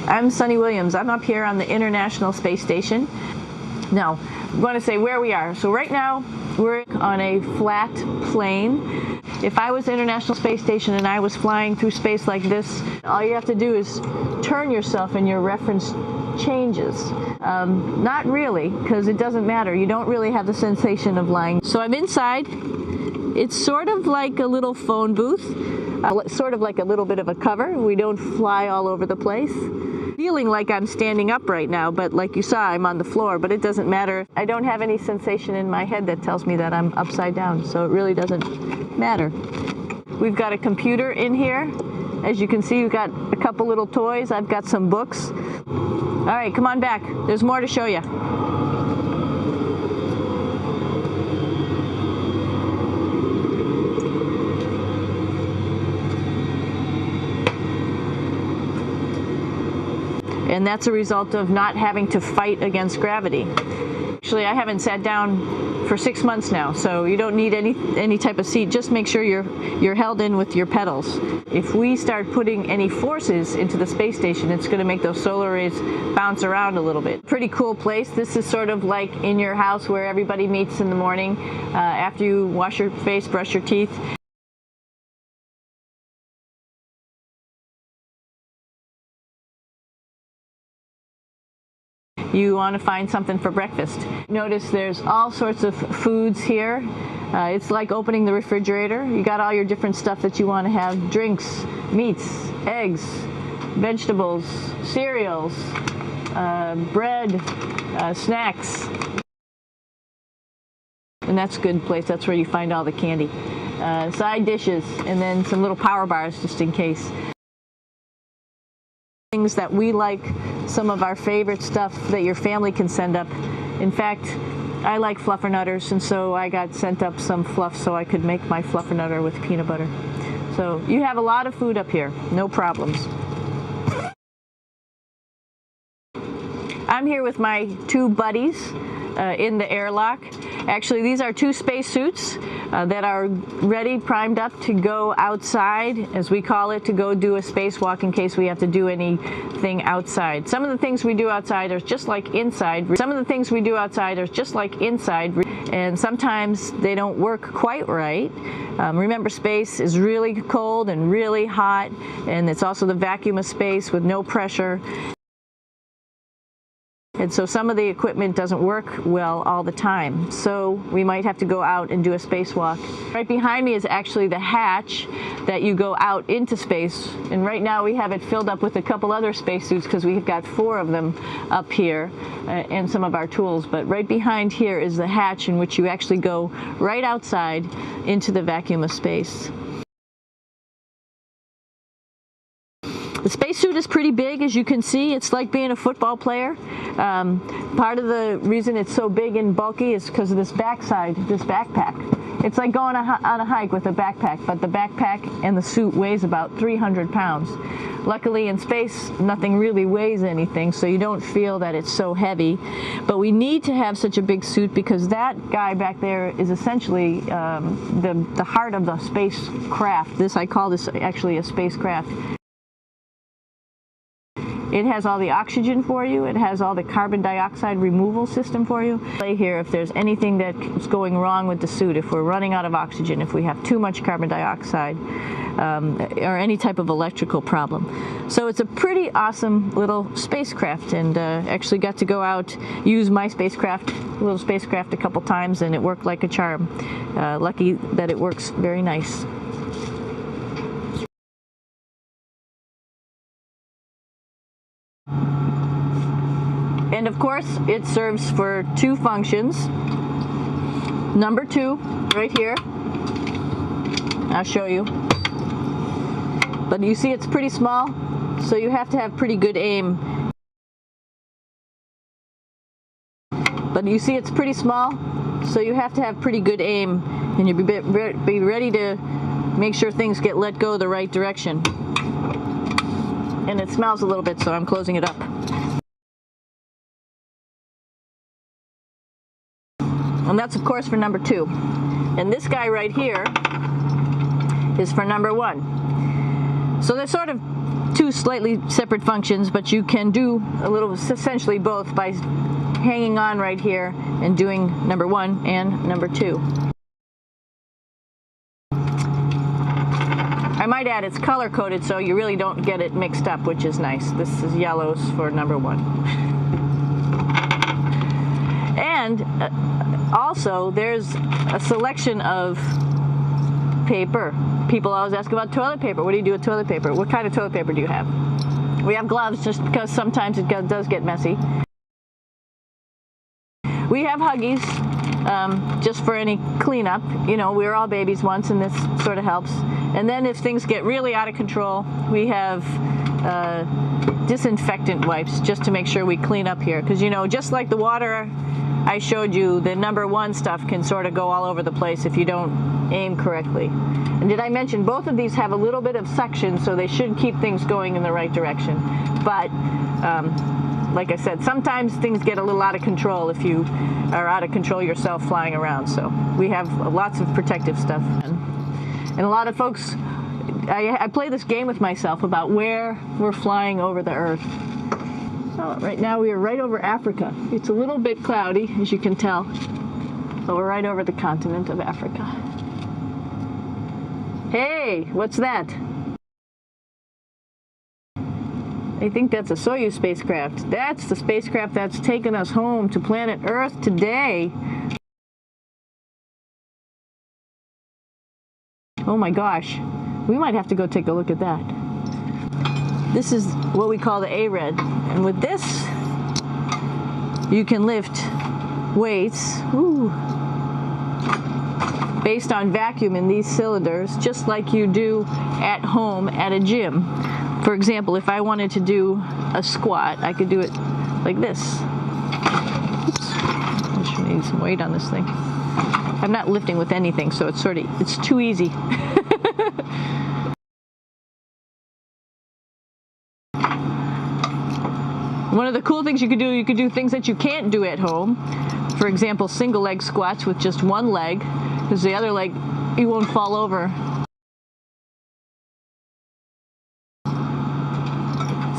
I'm Sunny Williams. I'm up here on the International Space Station. Now, I want to say where we are. So right now, we're on a flat plane. If I was International Space Station and I was flying through space like this, all you have to do is turn yourself and your reference changes. Not really, because it doesn't matter. You don't really have the sensation of lying. So I'm inside. It's sort of like a little phone booth, sort of like a little bit of a cover. We don't fly all over the place. Feeling like I'm standing up right now, but like you saw, I'm on the floor, but it doesn't matter. I don't have any sensation in my head that tells me that I'm upside down, so it really doesn't matter. We've got a computer in here. As you can see, we've got a couple little toys. I've got some books. All right, come on back. There's more to show you. And that's a result of not having to fight against gravity. Actually, I haven't sat down for 6 months now, so you don't need any type of seat. Just make sure you're held in with your pedals. If we start putting any forces into the space station, it's going to make those solar rays bounce around a little bit. Pretty cool place. This is sort of like in your house where everybody meets in the morning after you wash your face, brush your teeth. You want to find something for breakfast. Notice there's all sorts of foods here. It's like opening the refrigerator. You got all your different stuff that you want to have. Drinks, meats, eggs, vegetables, cereals, bread, snacks. And that's a good place. That's where you find all the candy. Side dishes, and then some little power bars just in case. Things that we like, some of our favorite stuff that your family can send up. In fact, I like fluffernutters, and so I got sent up some fluff so I could make my fluffernutter with peanut butter. So you have a lot of food up here, no problems. I'm here with my two buddies in the airlock. Actually, these are two space suits that are ready, primed up to go outside, as we call it, to go do a spacewalk in case we have to do anything outside. Some of the things we do outside are just like inside. Some of the things we do outside are just like inside, and sometimes they don't work quite right. Remember, space is really cold and really hot, and it's also the vacuum of space with no pressure. And so some of the equipment doesn't work well all the time. So we might have to go out and do a spacewalk. Right behind me is actually the hatch that you go out into space. And right now we have it filled up with a couple other spacesuits because we've got 4 of them up here and some of our tools. But right behind here is the hatch in which you actually go right outside into the vacuum of space. The spacesuit is pretty big, as you can see. It's like being a football player. Part of the reason it's so big and bulky is because of this backside, this backpack. It's like going on a hike with a backpack, but the backpack and the suit weighs about 300 pounds. Luckily in space, nothing really weighs anything, so you don't feel that it's so heavy. But we need to have such a big suit because that guy back there is essentially the heart of the spacecraft. I call this actually a spacecraft. It has all the oxygen for you. It has all the carbon dioxide removal system for you. Play here if there's anything that's going wrong with the suit, if we're running out of oxygen, if we have too much carbon dioxide, or any type of electrical problem. So it's a pretty awesome little spacecraft, and actually got to go out, use my little spacecraft a couple times, and it worked like a charm. Lucky that it works very nice. And of course, it serves for 2 functions. Number 2, right here. I'll show you. But you see it's pretty small, so you have to have pretty good aim. But you see it's pretty small, so you have to have pretty good aim, and you'll be ready to make sure things get let go the right direction. And it smells a little bit, so I'm closing it up. And that's, of course, for number 2. And this guy right here is for number 1. So they're sort of two slightly separate functions, but you can do a little, essentially both, by hanging on right here and doing number 1 and number 2. I might add it's color coded so you really don't get it mixed up, which is nice. This is yellows for number 1. And also there's a selection of paper. People always ask about toilet paper. What do you do with toilet paper? What kind of toilet paper do you have? We have gloves just because sometimes it does get messy. We have Huggies just for any cleanup. You know, we were all babies once and this sort of helps. And then if things get really out of control, we have disinfectant wipes just to make sure we clean up here. Because, you know, just like the water I showed you, the number 1 stuff can sort of go all over the place if you don't aim correctly. And did I mention both of these have a little bit of suction, so they should keep things going in the right direction. But like I said, sometimes things get a little out of control if you are out of control yourself flying around. So we have lots of protective stuff. And a lot of folks, I play this game with myself about where we're flying over the Earth. So right now we are right over Africa. It's a little bit cloudy, as you can tell, but we're right over the continent of Africa. Hey, what's that? I think that's a Soyuz spacecraft. That's the spacecraft that's taken us home to planet Earth today. Oh my gosh, we might have to go take a look at that. This is what we call the A-Red, and with this you can lift weights based on vacuum in these cylinders, just like you do at home at a gym. For example, if I wanted to do a squat, I could do it like this. Oops. I should need some weight on this thing. I'm not lifting with anything, so it's too easy. One of the cool things you could do things that you can't do at home. For example, single leg squats with just one leg, because the other leg, you won't fall over.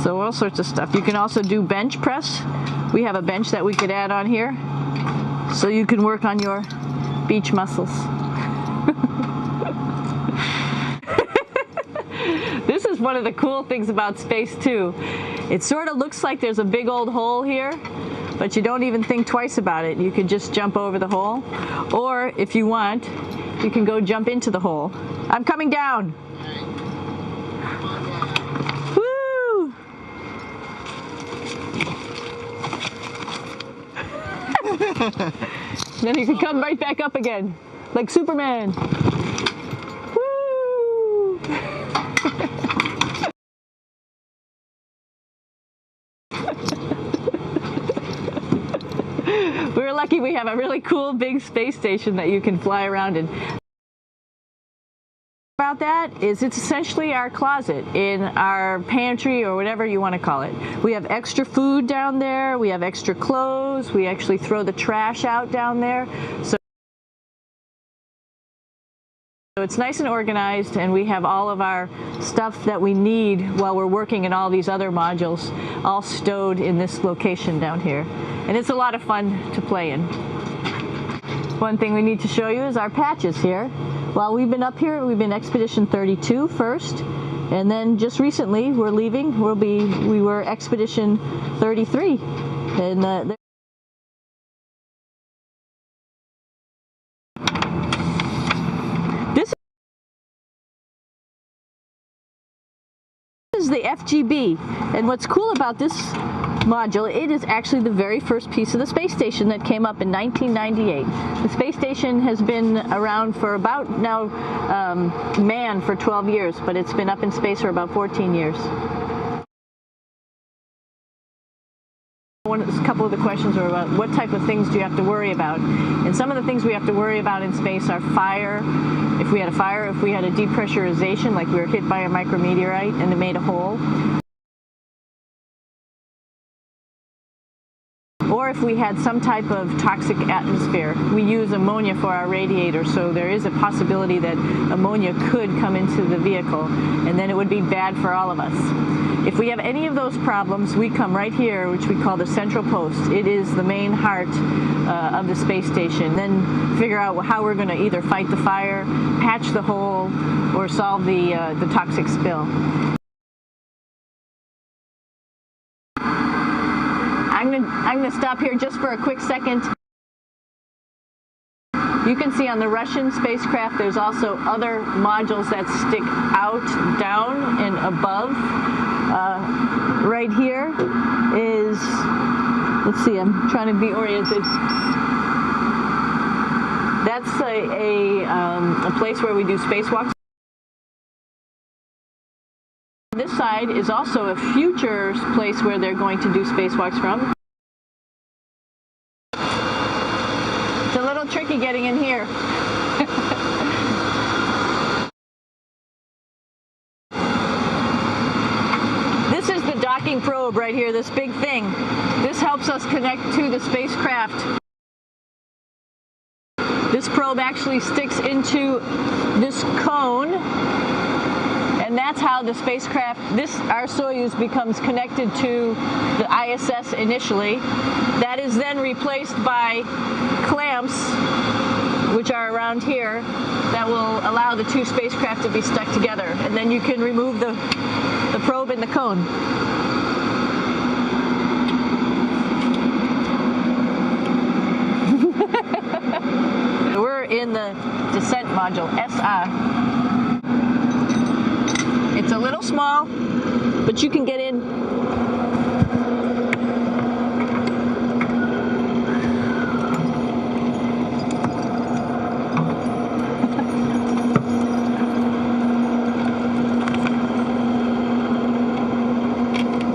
So all sorts of stuff. You can also do bench press. We have a bench that we could add on here, so you can work on your beach muscles. This is one of the cool things about space too. It sort of looks like there's a big old hole here, but you don't even think twice about it. You could just jump over the hole, or if you want, you can go jump into the hole. I'm coming down. Woo! Then you can come right back up again, like Superman. Woo! We're lucky we have a really cool big space station that you can fly around in. About that is it's essentially our closet in our pantry, or whatever you want to call it. We have extra food down there, we have extra clothes, we actually throw the trash out down there. So it's nice and organized, and we have all of our stuff that we need while we're working in all these other modules all stowed in this location down here. And it's a lot of fun to play in. One thing we need to show you is our patches here. While we've been up here, we've been Expedition 32 first, and then just recently we're leaving. We were Expedition 33. And this is the FGB, and what's cool about this module, it is actually the very first piece of the space station that came up in 1998. The space station has been around for about now manned for 12 years, but it's been up in space for about 14 years. A couple of the questions are about what type of things do you have to worry about, and some of the things we have to worry about in space are fire. If we had a fire, if we had a depressurization, like we were hit by a micrometeorite and it made a hole, or if we had some type of toxic atmosphere. We use ammonia for our radiator, so there is a possibility that ammonia could come into the vehicle, and then it would be bad for all of us. If we have any of those problems, we come right here, which we call the central post. It is the main heart of the space station. Then figure out how we're going to either fight the fire, patch the hole, or solve the toxic spill. I'm going to stop here just for a quick second. You can see on the Russian spacecraft there's also other modules that stick out, down, and above. Right here is, let's see, I'm trying to be oriented. That's a place where we do spacewalks. This side is also a future place where they're going to do spacewalks from. It's a little tricky getting in here. This is the docking probe right here, this big thing. This helps us connect to the spacecraft. This probe actually sticks into this cone, and that's how the spacecraft, our Soyuz, becomes connected to the ISS initially. That is then replaced by clamps, which are around here, that will allow the two spacecraft to be stuck together. And then you can remove the probe and the cone. We're in the descent module, SI. It's a little small, but you can get in.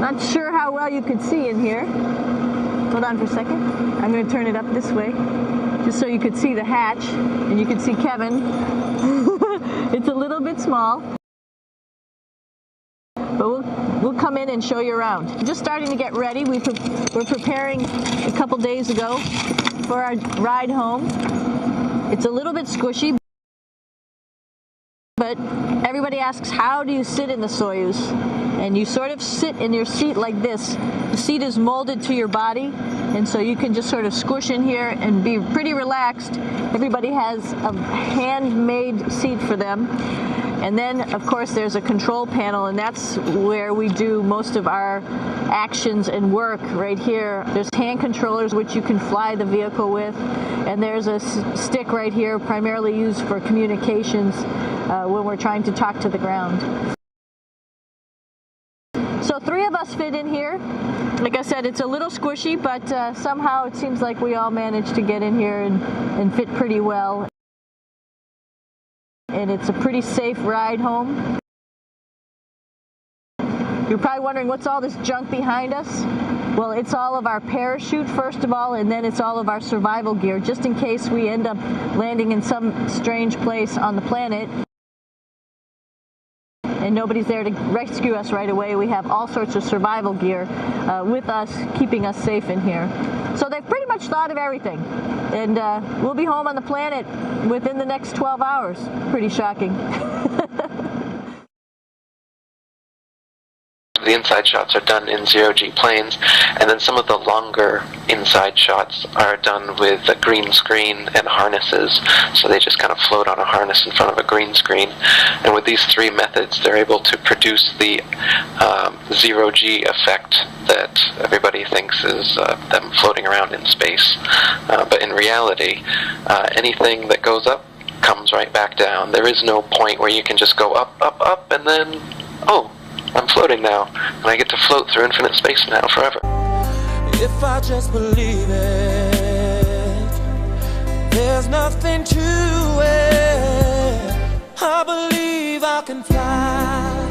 Not sure how well you could see in here. Hold on for a second. I'm going to turn it up this way, just so you could see the hatch, and you could see Kevin. It's a little bit small, but we'll come in and show you around. Just starting to get ready. We're preparing a couple days ago for our ride home. It's a little bit squishy, but everybody asks, how do you sit in the Soyuz? And you sort of sit in your seat like this. The seat is molded to your body, and so you can just sort of squish in here and be pretty relaxed. Everybody has a handmade seat for them. And then, of course, there's a control panel, and that's where we do most of our actions and work right here. There's hand controllers, which you can fly the vehicle with, and there's a stick right here, primarily used for communications when we're trying to talk to the ground. So 3 of us fit in here. Like I said, it's a little squishy, but somehow it seems like we all managed to get in here and fit pretty well. And it's a pretty safe ride home. You're probably wondering, what's all this junk behind us? Well, it's all of our parachute, first of all, and then it's all of our survival gear, just in case we end up landing in some strange place on the planet and nobody's there to rescue us right away. We have all sorts of survival gear with us, keeping us safe in here. So they've pretty much thought of everything. And we'll be home on the planet within the next 12 hours. Pretty shocking. The inside shots are done in zero-G planes, and then some of the longer inside shots are done with a green screen and harnesses, so they just kind of float on a harness in front of a green screen. And with these 3 methods, they're able to produce the zero-G effect that everybody thinks is them floating around in space. But in reality, anything that goes up comes right back down. There is no point where you can just go up, up, up, and then, oh, I'm floating now, and I get to float through infinite space now, forever. If I just believe it, there's nothing to it. I believe I can fly.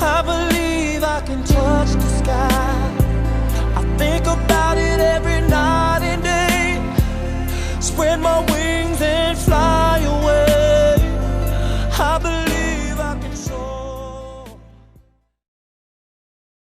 I believe I can touch the